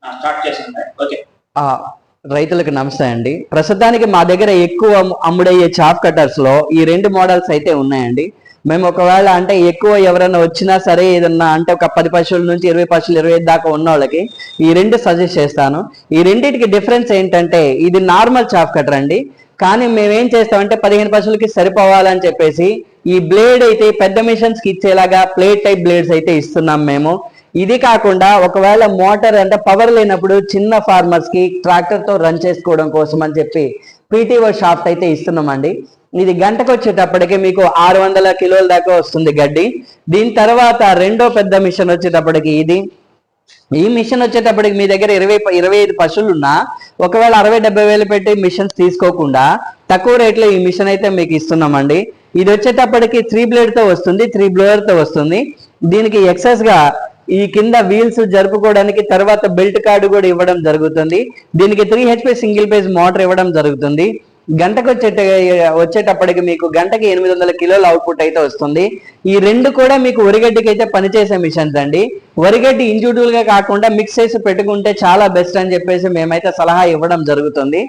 Start చేసింది. Okay. రైతులకు నమస్తే అండి. ప్రస్తుతానికి మా దగ్గర ఎక్కువ అమ్ముడయ్యే చాప్ కట్టర్స్ లో ఈ రెండు మోడల్స్ అయితే ఉన్నాయండి. మేము ఒకవేళ అంటే ఎక్కువ ఎవరైనా వచ్చినా సరే ఏదన్నా అంటే ఒక 10 పశువుల నుంచి 20 పశువులు 25 దాకా ఉన్న వాళ్ళకి ఈ రెండు సజెస్ట్ చేస్తాను. ఈ రెండింటికి డిఫరెన్స్ ఏంటంటే ఇది నార్మల్ చాప్ కటర్ అండి. కానీ మేమేం చేస్తామంటే 15 పశువులకి సరిపోవాలని చెప్పేసి ఈ బ్లేడ్ అయితే పెద్ద మిషన్స్ కి ఇచ్చేలాగా ప్లేట్ టైప్ బ్లేడ్స్ అయితే ఇస్తున్నాం మేము. ఇది కాకుండా ఒకవేళ మోటార్ అంటే పవర్ లేనప్పుడు చిన్న ఫార్మర్స్ కి ట్రాక్టర్ తో రన్ చేసుకోవడం కోసం అని చెప్పి పీటీఓ షాఫ్ట్ అయితే ఇస్తున్నామండి. ఇది గంటకు వచ్చేటప్పటికి మీకు 600 కిలోల దాకా వస్తుంది గడ్డి. దీని తర్వాత రెండో పెద్ద మిషన్ వచ్చేటప్పటికి ఈ మిషన్ వచ్చేటప్పటికి మీ దగ్గర 25 పశువులు ఉన్నా ఒకవేళ 60-70 వేలు పెట్టి మిషన్స్ తీసుకోకుండా తక్కువ రేట్లో ఈ మిషన్ అయితే మీకు ఇస్తున్నామండి. ఇది వచ్చేటప్పటికి 3 బ్లేడ్ తో వస్తుంది, 3 బ్లోయర్ తో వస్తుంది. దీనికి ఎక్సెస్ గా ఈ కింద వీల్స్ జరుపుకోవడానికి తర్వాత బెల్ట్ కార్డు కూడా ఇవ్వడం జరుగుతుంది. దీనికి 3 HP సింగిల్ పేజ్ మోటార్ ఇవ్వడం జరుగుతుంది. గంటకు వచ్చేటప్పటికి మీకు గంటకి 800 కిలోల అవుట్పుట్ అయితే వస్తుంది. ఈ రెండు కూడా మీకు వరిగడ్డికి అయితే పనిచేసే మిషన్స్ అండి. వరిగడ్డి ఇండివిజువల్ గా కాకుండా మిక్స్ చేసి పెట్టుకుంటే చాలా బెస్ట్ అని చెప్పేసి మేమైతే సలహా ఇవ్వడం జరుగుతుంది.